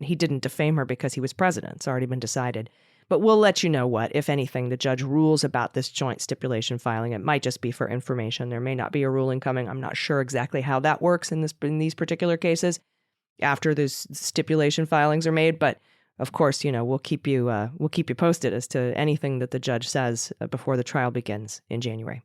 he didn't defame her because he was president. It's already been decided. But we'll let you know what, if anything, the judge rules about this joint stipulation filing. It might just be for information. There may not be a ruling coming. I'm not sure exactly how that works in these particular cases after those stipulation filings are made. But of course, we'll keep you posted as to anything that the judge says before the trial begins in January.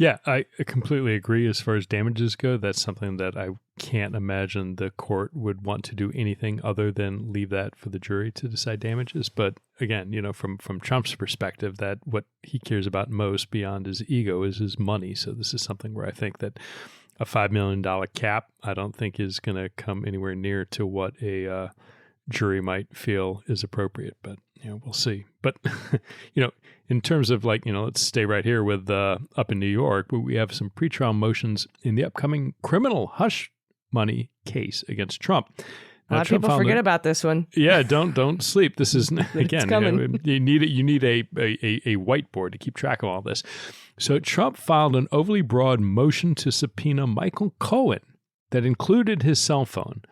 Yeah, I completely agree. As far as damages go, that's something that I can't imagine the court would want to do anything other than leave that for the jury to decide damages. But again, from Trump's perspective, that what he cares about most beyond his ego is his money. So this is something where I think that a $5 million cap, I don't think is going to come anywhere near to what a jury might feel is appropriate. But we'll see. But in terms of let's stay right here with up in New York, we have some pretrial motions in the upcoming criminal hush money case against Trump.
A lot of people forget about this one.
Yeah, don't sleep. This is again, you need a whiteboard to keep track of all this. So Trump filed an overly broad motion to subpoena Michael Cohen that included his cell phone.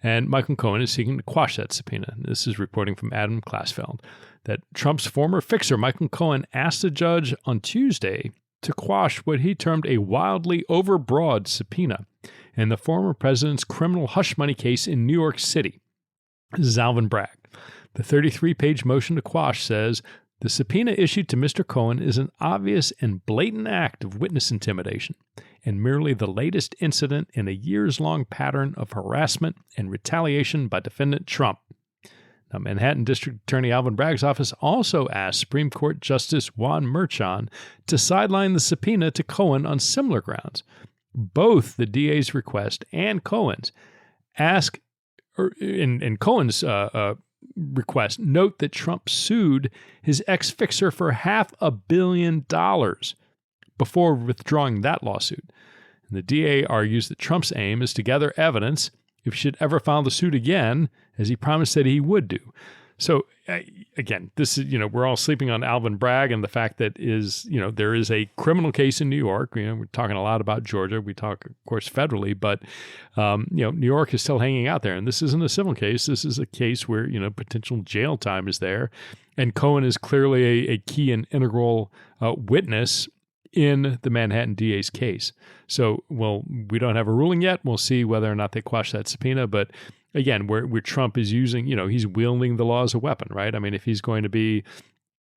And Michael Cohen is seeking to quash that subpoena. This is reporting from Adam Klasfeld that Trump's former fixer, Michael Cohen, asked the judge on Tuesday to quash what he termed a wildly overbroad subpoena in the former president's criminal hush money case in New York City. This is Alvin Bragg. The 33-page motion to quash says, the subpoena issued to Mr. Cohen is an obvious and blatant act of witness intimidation and merely the latest incident in a years-long pattern of harassment and retaliation by defendant Trump. Now, Manhattan District Attorney Alvin Bragg's office also asked Supreme Court Justice Juan Merchan to sideline the subpoena to Cohen on similar grounds. Both the DA's request and Cohen's in Cohen's request, note that Trump sued his ex-fixer for $500 million before withdrawing that lawsuit. And the DA argues that Trump's aim is to gather evidence if he should ever file the suit again, as he promised that he would do. So, again, this is, we're all sleeping on Alvin Bragg and the fact that there is a criminal case in New York. We're talking a lot about Georgia. We talk, of course, federally, but, New York is still hanging out there. And this isn't a civil case. This is a case where, potential jail time is there. And Cohen is clearly a key and integral witness in the Manhattan DA's case. So, we don't have a ruling yet. We'll see whether or not they quash that subpoena. But again, where Trump is using, he's wielding the law as a weapon, right? I mean, if he's going to be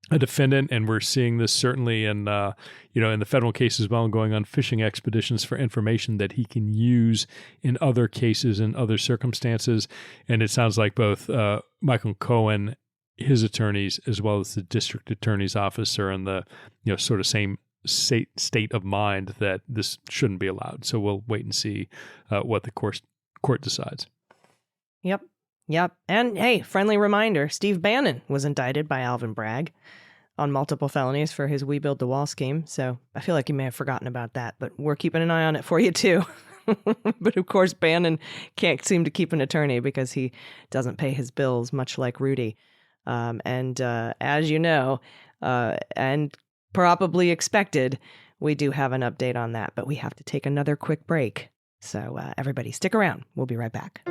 a defendant, and we're seeing this certainly in, in the federal case as well, going on fishing expeditions for information that he can use in other cases and other circumstances. And it sounds like both Michael Cohen, his attorneys, as well as the district attorney's office are in the, sort of same state of mind that this shouldn't be allowed. So we'll wait and see what the court decides.
Yep. And hey, friendly reminder, Steve Bannon was indicted by Alvin Bragg on multiple felonies for his We Build the Wall scheme. So I feel like you may have forgotten about that, but we're keeping an eye on it for you too. But of course, Bannon can't seem to keep an attorney because he doesn't pay his bills, much like Rudy. And as you know, and probably expected, we do have an update on that, but we have to take another quick break. So everybody stick around. We'll be right back.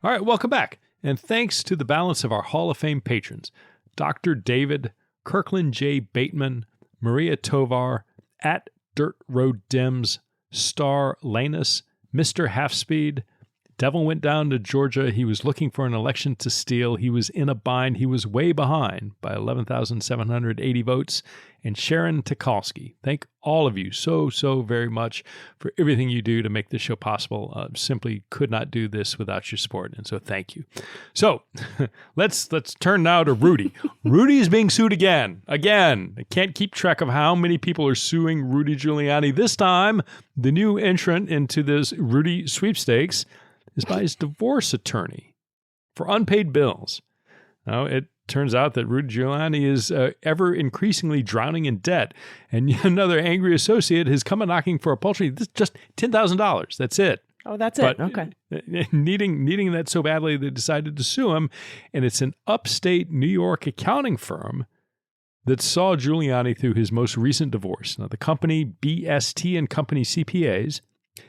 All right, welcome back. And thanks to the balance of our Hall of Fame patrons, Dr. David, Kirkland J. Bateman, Maria Tovar, at Dirt Road Dems, Star Lanus, Mr. Halfspeed. Devil went down to Georgia. He was looking for an election to steal. He was in a bind. He was way behind by 11,780 votes. And Sharon Tukalski. Thank all of you so very much for everything you do to make this show possible. Simply could not do this without your support. And so thank you. So let's turn now to Rudy. Rudy is being sued again. I can't keep track of how many people are suing Rudy Giuliani. This time, the new entrant into this Rudy sweepstakes is by his divorce attorney for unpaid bills. Now, it turns out that Rudy Giuliani is ever increasingly drowning in debt, and another angry associate has come a knocking for a paltry, just $10,000. That's it.
Oh, that's it. Okay.
Needing that so badly, they decided to sue him, and it's an upstate New York accounting firm that saw Giuliani through his most recent divorce. Now, the company BST and Company CPAs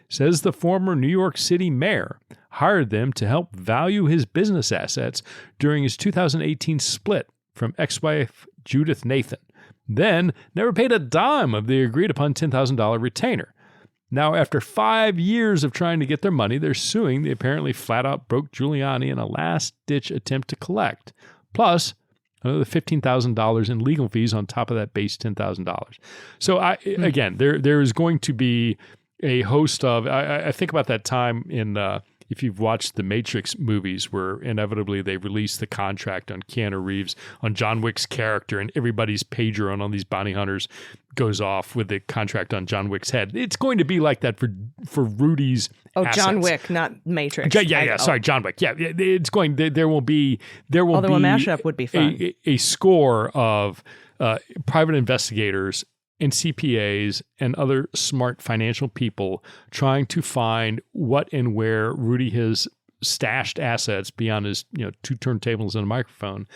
says the former New York City mayor hired them to help value his business assets during his 2018 split from ex-wife Judith Nathan, then never paid a dime of the agreed-upon $10,000 retainer. Now, after 5 years of trying to get their money, they're suing the apparently flat-out broke Giuliani in a last-ditch attempt to collect, plus another $15,000 in legal fees on top of that base $10,000. So, again, there is going to be a host of, I think about that time in, if you've watched the Matrix movies where inevitably they release the contract on Keanu Reeves, on John Wick's character, and everybody's pager on all these bounty hunters goes off with the contract on John Wick's head. It's going to be like that for Rudy's assets.
John Wick, not Matrix.
Sorry, John Wick. Yeah, it's going, there will be
although a mashup would be fun.
A score of private investigators and CPAs and other smart financial people trying to find what and where Rudy has stashed assets beyond his, 2 turntables and a microphone,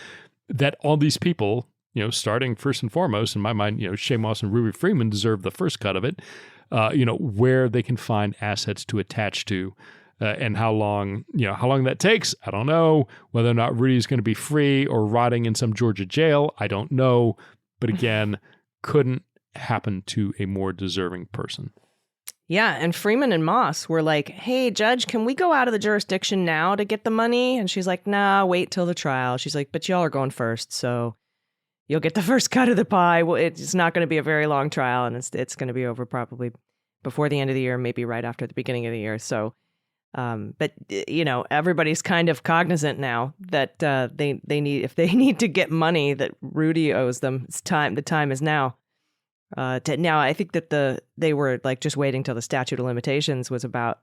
that all these people, starting first and foremost, in my mind, Shea Moss and Ruby Freeman deserve the first cut of it, where they can find assets to attach to. And how long that takes, I don't know. Whether or not Rudy's going to be free or rotting in some Georgia jail, I don't know. But again, couldn't happen to a more deserving person.
Yeah, and Freeman and Moss were like, hey, Judge, can we go out of the jurisdiction now to get the money? And she's like, nah, wait till the trial. She's like, but y'all are going first, so you'll get the first cut of the pie. Well, it's not going to be a very long trial, and it's going to be over probably before the end of the year, maybe right after the beginning of the year. So, but, everybody's kind of cognizant now that they need to get money that Rudy owes them. It's time. The time is now. Now, I think that they were like just waiting till the statute of limitations was about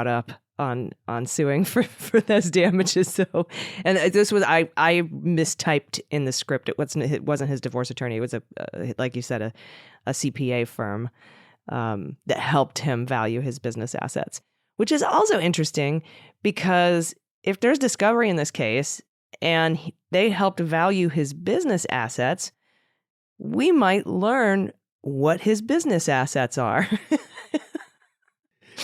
up on suing for those damages. So, and this was I mistyped in the script. It wasn't his divorce attorney. It was like you said, a CPA firm that helped him value his business assets, which is also interesting because if there's discovery in this case and they helped value his business assets, we might learn what his business assets are.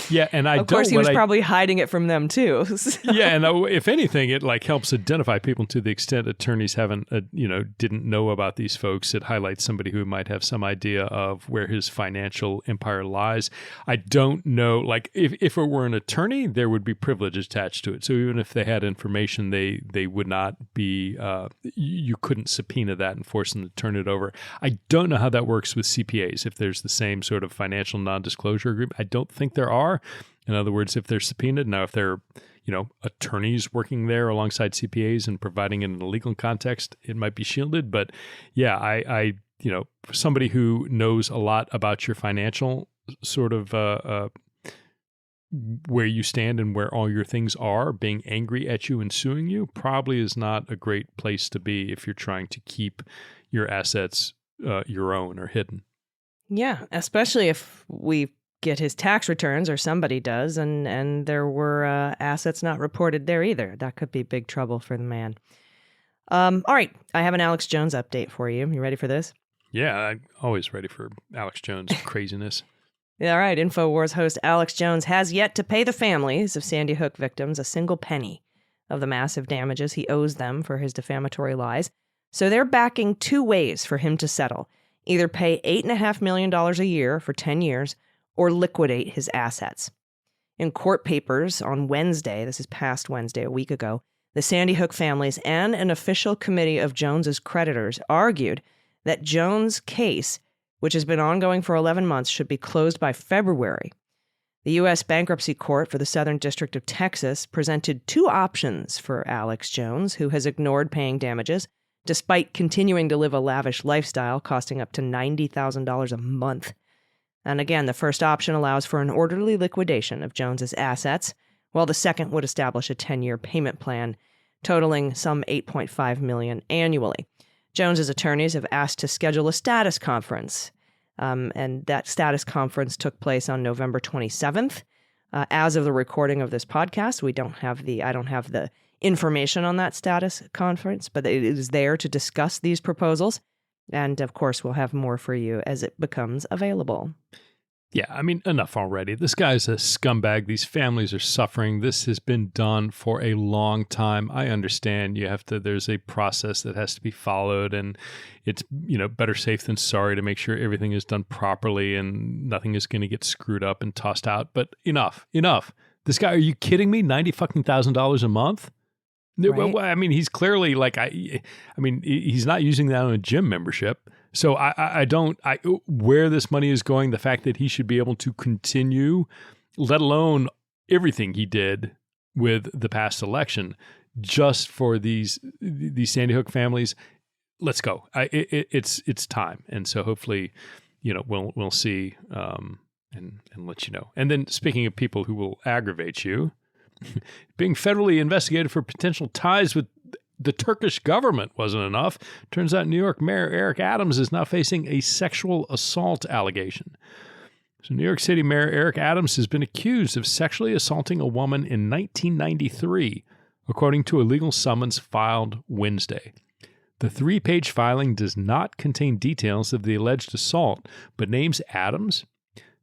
Yeah, and
of course he was probably hiding it from them too. So.
Yeah, and if anything, it like helps identify people to the extent attorneys didn't know about these folks. It highlights somebody who might have some idea of where his financial empire lies. I don't know, like if it were an attorney, there would be privilege attached to it. So even if they had information, they would not be. You couldn't subpoena that and force them to turn it over. I don't know how that works with CPAs. If there's the same sort of financial non-disclosure agreement, I don't think there are. In other words, if they're subpoenaed, now if they're, attorneys working there alongside CPAs and providing it in a legal context, it might be shielded. But yeah, I for somebody who knows a lot about your financial sort of where you stand and where all your things are, being angry at you and suing you probably is not a great place to be if you're trying to keep your assets your own or hidden.
Yeah, especially if we get his tax returns or somebody does, and there were assets not reported there either. That could be big trouble for the man. All right, I have an Alex Jones update for you. You ready for this?
Yeah, I'm always ready for Alex Jones craziness.
All right, InfoWars host Alex Jones has yet to pay the families of Sandy Hook victims a single penny of the massive damages he owes them for his defamatory lies. So they're backing two ways for him to settle. Either pay $8.5 million a year for 10 years or liquidate his assets. In court papers on Wednesday, this is past Wednesday, a week ago, the Sandy Hook families and an official committee of Jones's creditors argued that Jones' case, which has been ongoing for 11 months, should be closed by February. The U.S. Bankruptcy Court for the Southern District of Texas presented two options for Alex Jones, who has ignored paying damages, despite continuing to live a lavish lifestyle costing up to $90,000 a month. And again, the first option allows for an orderly liquidation of Jones's assets, while the second would establish a 10-year payment plan totaling some $8.5 million annually. Jones's attorneys have asked to schedule a status conference, and that status conference took place on November 27th. As of the recording of this podcast, I don't have the information on that status conference, but it is there to discuss these proposals. And of course, we'll have more for you as it becomes available.
Yeah, I mean, enough already. This guy's a scumbag. These families are suffering. This has been done for a long time. I understand there's a process that has to be followed, and it's, better safe than sorry to make sure everything is done properly and nothing is going to get screwed up and tossed out. But enough. This guy, are you kidding me? $90,000 a month? Right. I mean, he's clearly he's not using that on a gym membership. So where this money is going, the fact that he should be able to continue, let alone everything he did with the past election, just for these Sandy Hook families, let's go. It's time. And so hopefully, we'll see and let you know. And then speaking of people who will aggravate you, being federally investigated for potential ties with the Turkish government wasn't enough. Turns out New York Mayor Eric Adams is now facing a sexual assault allegation. So New York City Mayor Eric Adams has been accused of sexually assaulting a woman in 1993, according to a legal summons filed Wednesday. The 3-page filing does not contain details of the alleged assault, but names Adams,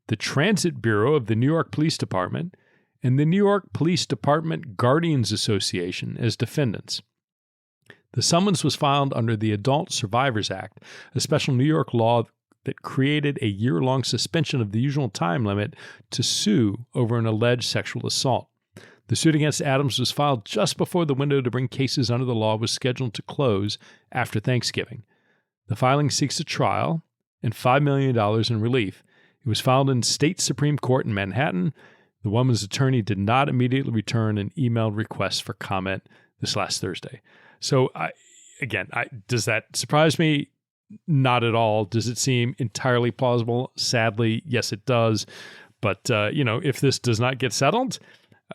the Transit Bureau of the New York Police Department, and the New York Police Department Guardians Association as defendants. The summons was filed under the Adult Survivors Act, a special New York law that created a year-long suspension of the usual time limit to sue over an alleged sexual assault. The suit against Adams was filed just before the window to bring cases under the law was scheduled to close after Thanksgiving. The filing seeks a trial and $5 million in relief. It was filed in state Supreme Court in Manhattan. The woman's attorney did not immediately return an emailed request for comment this last Thursday. So, does that surprise me? Not at all. Does it seem entirely plausible? Sadly, yes, it does. But, if this does not get settled,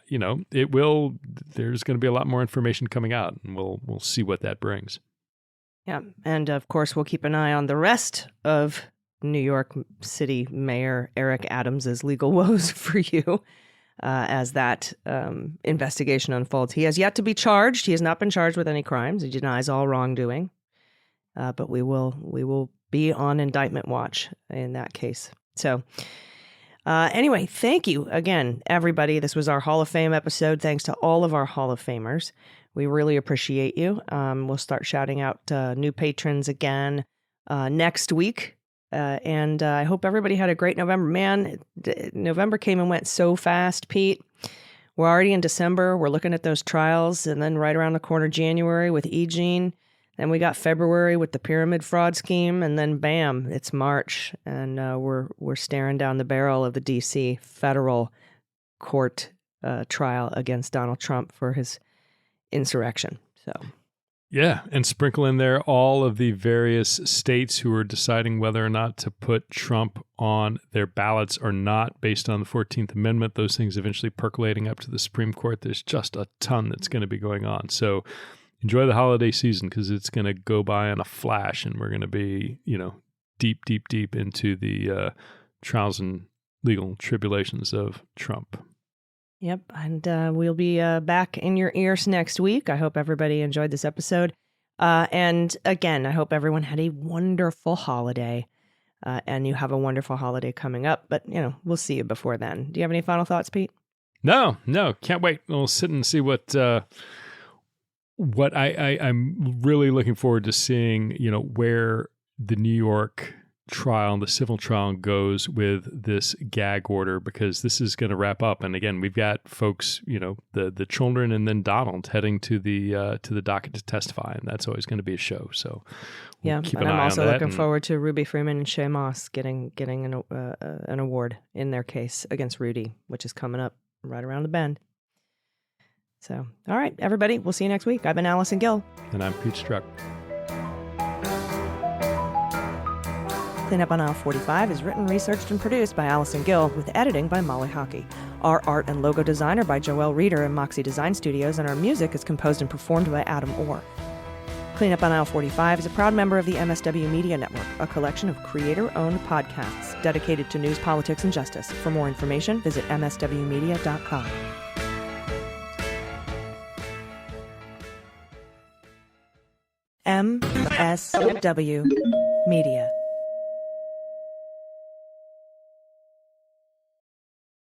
it will. There's going to be a lot more information coming out, and we'll see what that brings.
Yeah, and of course, we'll keep an eye on the rest of New York City Mayor Eric Adams's legal woes for you as that investigation unfolds. He has yet to be charged. He has not been charged with any crimes. He denies all wrongdoing, but we will be on indictment watch in that case. So. Anyway, thank you again, everybody. This was our Hall of Fame episode. Thanks to all of our Hall of Famers. We really appreciate you. We'll start shouting out new patrons again next week. And I hope everybody had a great November. Man, November came and went so fast, Pete. We're already in December. We're looking at those trials. And then right around the corner, January with E. Jean. Then we got February with the pyramid fraud scheme, and then bam, it's March, and we're staring down the barrel of the D.C. federal court trial against Donald Trump for his insurrection. So,
yeah, and sprinkle in there all of the various states who are deciding whether or not to put Trump on their ballots or not, based on the 14th Amendment. Those things eventually percolating up to the Supreme Court. There's just a ton that's going to be going on. So. Enjoy the holiday season because it's going to go by in a flash, and we're going to be, deep, deep, deep into the trials and legal tribulations of Trump.
Yep, and we'll be back in your ears next week. I hope everybody enjoyed this episode. And again, I hope everyone had a wonderful holiday, and you have a wonderful holiday coming up. But, we'll see you before then. Do you have any final thoughts, Pete?
No, can't wait. We'll sit and see what I'm really looking forward to seeing, where the New York trial, the civil trial goes with this gag order, because this is going to wrap up. And again, we've got folks, the children and then Donald heading to the docket to testify. And that's always going to be a show. So we'll keep an eye on that.
I'm also looking forward to Ruby Freeman and Shea Moss getting an award in their case against Rudy, which is coming up right around the bend. So, all right, everybody, we'll see you next week. I've been Allison Gill.
And I'm Pete Strzok.
Cleanup on Aisle 45 is written, researched, and produced by Allison Gill, with editing by Molly Hockey. Our art and logo design are by Joelle Reeder and Moxie Design Studios, and our music is composed and performed by Adam Orr. Cleanup on Aisle 45 is a proud member of the MSW Media Network, a collection of creator-owned podcasts dedicated to news, politics, and justice. For more information, visit mswmedia.com. MSW Media.